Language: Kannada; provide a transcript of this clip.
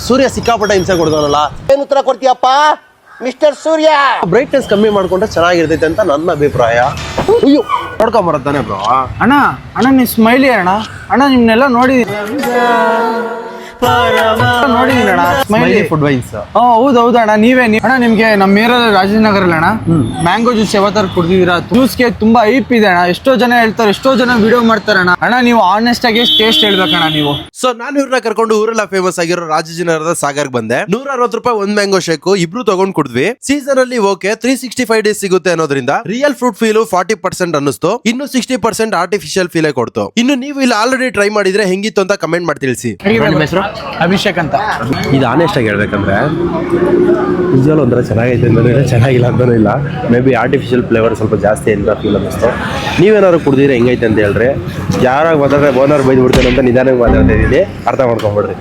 ಸೂರ್ಯ ಸಿಕ್ಕಾಪಟ್ಟೆ ಹಿಂಸೆ ಕೊಡ್ತಾನಲ್ಲ. ಏನ್ ಉತ್ತರ ಕೊಡ್ತೀಯಪ್ಪ ಮಿಸ್ಟರ್ ಸೂರ್ಯ? ಬ್ರೈಟ್ನೆಸ್ ಕಮ್ಮಿ ಮಾಡ್ಕೊಂಡ್ರೆ ಚೆನ್ನಾಗಿರ್ತೈತೆ ಅಂತ ನನ್ನ ಅಭಿಪ್ರಾಯ. ಅಯ್ಯೋ ನೋಡ್ಕೊಂಬರತ್ತಾನೆ ಬ್ರೋ. ಅಣ್ಣ ಅಣ್ಣ ನೀವು ಸ್ಮೈಲಿ ಅಣ್ಣ ನಿಮ್ನೆಲ್ಲ ನೋಡಿದೀನಿ ಅಣ್ಣ. Smiley Food Wines. ಹೌದೌದು ಅಣ್ಣ ನೀವೇ ಅಣ್ಣ. ನಿಮ್ಗೆ ನಮ್ಮ ಏರಿಯಾದ ರಾಜನಗರ ಅಣ್ಣ ಮ್ಯಾಂಗೋ ಜ್ಯೂಸ್ ಯಾವತ್ತಾರು ಕುಡ್ದಿದ್ದೀರಾ? ಜ್ಯೂಸ್ಗೆ ತುಂಬಾ ಐಪ್ ಇದೆ ಅಣ್ಣ. ಎಷ್ಟೋ ಜನ ಹೇಳ್ತಾರೆ, ಎಷ್ಟೋ ಜನ ವಿಡಿಯೋ ಮಾಡ್ತಾರೆ ಅಣ್ಣ. ಅಣ್ಣ ನೀವು ಆನೆಸ್ಟ್ ಆಗಿ ಟೇಸ್ಟ್ ಹೇಳ್ಬೇಕಣ್ಣ ನೀವು. ಸೊ ನಾನು ಇವ್ರನ್ನ ಕರ್ಕೊಂಡು ಊರೆಲ್ಲ ಫೇಮಸ್ ಆಗಿರೋ ರಾಜಾಜಿನಗರದ ಸಾಗರ್ ಬಂದೆ. 160 ರೂಪಾಯಿ ಒಂದ್ ಮ್ಯಾಂಗೋ ಶೇಕ್ ಇಬ್ರು ತಗೊಂಡ್ ಕುಡಿದ್ವಿ. ಸೀಸನ್ ಅಲ್ಲಿ ಓಕೆ 365 ಡೇಸ್ ಸಿಗುತ್ತೆ ಅನ್ನೋದ್ರಿಂದ ರಿಯಲ್ ಫ್ರೂಟ್ ಫೀಲ್ 40% ಅನ್ನಿಸ್ತು. ಇನ್ನು 60% ಆರ್ಟಿಫಿಷಿಯಲ್ ಫೀಲ್ ಕೊಡ್ತು. ಇನ್ನು ನೀವು ಇಲ್ಲಿ ಆಲ್ರೆಡಿ ಟ್ರೈ ಮಾಡಿದ್ರೆ ಹೆಂಗಿತ್ತು ಅಂತ ಕಮೆಂಟ್ ಮಾಡಿ ತಿಳಿಸಿ. ಅಭಿಷೇಕ್ ಅಂತ. ಇದು ಆನೆಸ್ಟ್ ಆಗಿ ಹೇಳ್ಬೇಕಂದ್ರೆ ನಿಜವಾಗ್ಲೂ ಒಂಥರ ಚೆನ್ನಾಗೈತೆ ಅಂದ್ರೆ ಚೆನ್ನಾಗಿಲ್ಲ ಅಂತಾನೂ ಇಲ್ಲ. ಮೇ ಬಿ ಆರ್ಟಿಫಿಷಿಯಲ್ ಫ್ಲೇವರ್ ಸ್ವಲ್ಪ ಜಾಸ್ತಿ ಅಂತ ಫೀಲ್ ಅನ್ನಿಸ್ತು. ನೀವೇನಾದ್ರು ಕುಡಿದಿದ್ರೆ ಹೆಂಗೈತೆ ಅಂತ ಹೇಳ್ರಿ. ಯಾರಾಗ ಮಾತಾಡಿದ್ರೆ ಓನರ್ ಬೈದು ಬಿಡ್ತೇನೆ ಅಂತ ನಿಧಾನಕ್ಕೆ ಮಾತಾಡ್ತಾ ಇದ್ದೀನಿ, ಅರ್ಥ ಮಾಡ್ಕೊಂಡ್ಬಿಡ್ರಿ.